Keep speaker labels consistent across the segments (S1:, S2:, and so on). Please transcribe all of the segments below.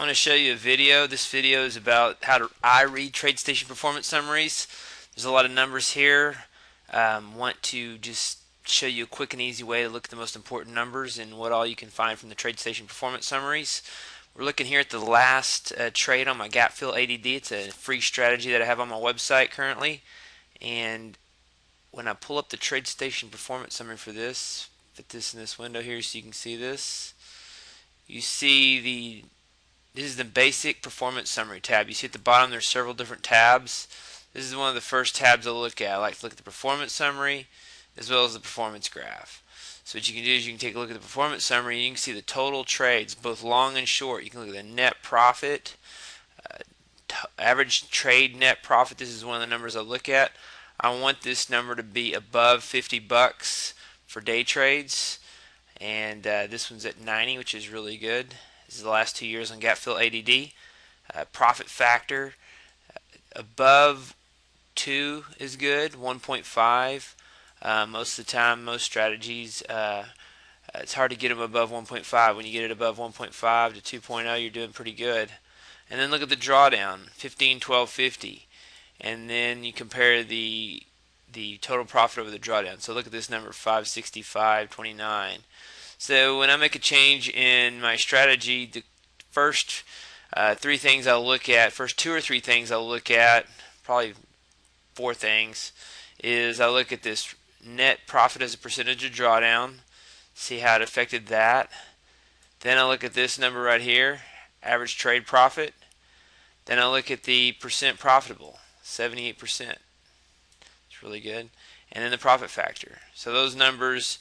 S1: want to show you a video. This video is about how I read Tradestation Performance Summaries. There's a lot of numbers here. Want to just show you a quick and easy way to look at the most important numbers and what all you can find from the Tradestation Performance Summaries. We're looking here at the last trade on my gap fill ADD. It's a free strategy that I have on my website currently. And when I pull up the Tradestation Performance Summary for this, put this in this window here so you can see this. You see this is the basic performance summary tab. You see at the bottom there's several different tabs. This is one of the first tabs I'll look at. I like to look at the performance summary as well as the performance graph. So what you can do is you can take a look at the performance summary and you can see the total trades, both long and short. You can look at the net profit, average trade net profit. This is one of the numbers I look at. I want this number to be above 50 bucks for day trades, and this one's at 90, which is really good. This is the last 2 years on gap fill ADD. Profit factor above 2 is good. 1.5. Most of the time, most strategies, it's hard to get them above 1.5. When you get it above 1.5 to 2.0, you're doing pretty good. And then look at the drawdown, 15, 12, 50. And then you compare the total profit over the drawdown. So look at this number, 565.29. So when I make a change in my strategy, the first three things I'll look at, first 2 or 3 things I'll look at, probably 4 things, is I'll look at this net profit as a percentage of drawdown, see how it affected that. Then I'll look at this number right here, average trade profit. Then I'll look at the percent profitable, 78%. It's really good. And then the profit factor. So those numbers,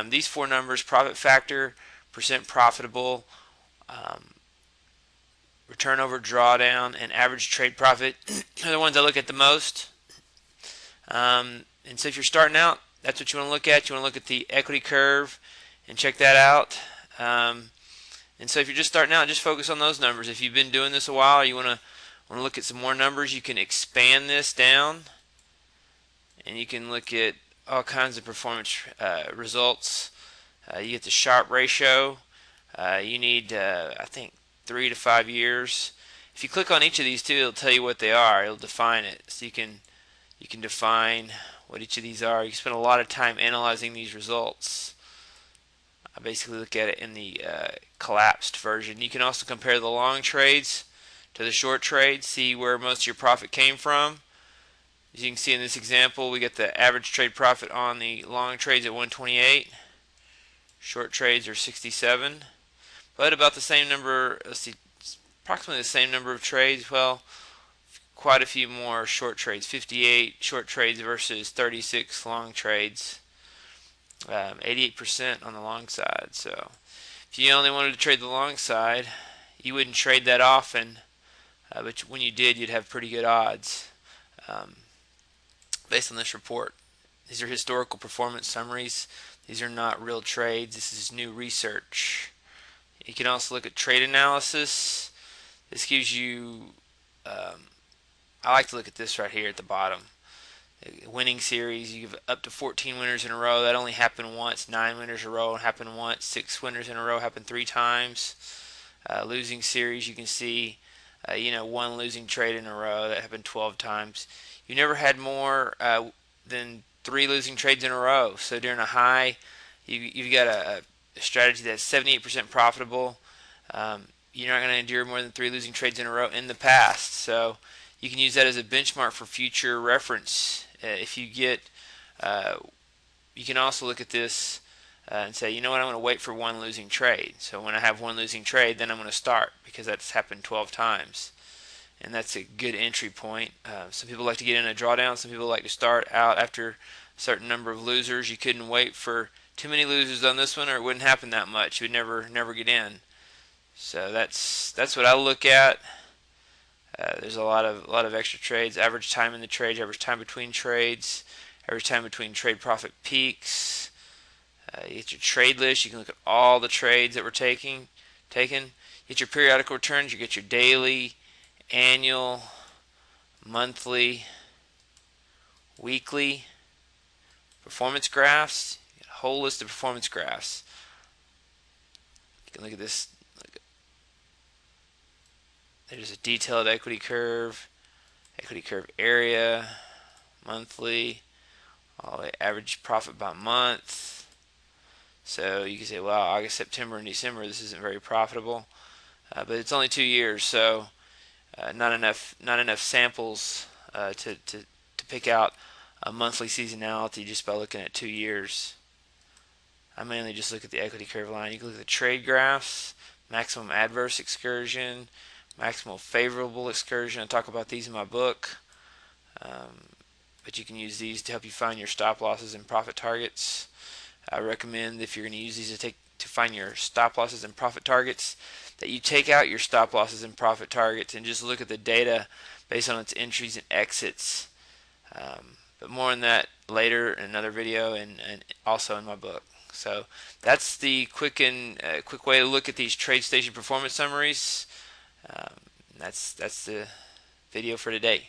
S1: these 4 numbers, profit factor, percent profitable, return over drawdown, and average trade profit are the ones I look at the most. And so if you're starting out, that's what you want to look at. You want to look at the equity curve and check that out. And so if you're just starting out, just focus on those numbers. If you've been doing this a while, or you want to look at some more numbers, you can expand this down, and you can look at all kinds of performance results. You get the Sharpe ratio. You need, I think, 3 to 5 years. If you click on each of these two, it'll tell you what they are. It'll define it. So you can define what each of these are. You can spend a lot of time analyzing these results. I basically look at it in the collapsed version. You can also compare the long trades to the short trades, see where most of your profit came from. As you can see in this example, we get the average trade profit on the long trades at 128. Short trades are 67. But about the same number, let's see, approximately the same number of trades. Well, quite a few more short trades, 58 short trades versus 36 long trades. 88% on the long side. So if you only wanted to trade the long side, you wouldn't trade that often, but when you did, you'd have pretty good odds based on this report. These are historical performance summaries. These are not real trades. This is new research. You can also look at trade analysis. This gives you, I like to look at this right here at the bottom. Winning series, you give up to 14 winners in a row. That only happened once. 9 winners in a row happened once. 6 winners in a row happened 3 times. Losing series, you can see, 1 losing trade in a row. That happened 12 times. You never had more than 3 losing trades in a row. So during a high, you've got a strategy that's 78% profitable. You're not going to endure more than 3 losing trades in a row in the past. So you can use that as a benchmark for future reference. If you get, you can also look at this and say, you know what, I'm going to wait for 1 losing trade. So when I have 1 losing trade, then I'm going to start, because that's happened 12 times. And that's a good entry point. Some people like to get in a drawdown. Some people like to start out after a certain number of losers. You couldn't wait for too many losers on this one, or it wouldn't happen that much. You would never get in. So that's what I look at. There's a lot of extra trades. Average time in the trades, average time between trades, average time between trade profit peaks. You get your trade list. You can look at all the trades that were taken. You get your periodical returns. You get your daily, annual, monthly, weekly performance graphs. You get a whole list of performance graphs. You can look at this. There's a detailed equity curve area, monthly, all the way average profit by month. So you can say, well, August, September, and December, this isn't very profitable, but it's only 2 years, so not enough samples to pick out a monthly seasonality just by looking at 2 years. I mainly just look at the equity curve line. You can look at the trade graphs, maximum adverse excursion, maximal favorable excursion. I talk about these in my book, but you can use these to help you find your stop losses and profit targets. I recommend if you're going to use these to find your stop losses and profit targets, that you take out your stop losses and profit targets and just look at the data based on its entries and exits. But more on that later in another video and also in my book. So that's the quick way to look at these Tradestation Performance Summaries. That's the video for today.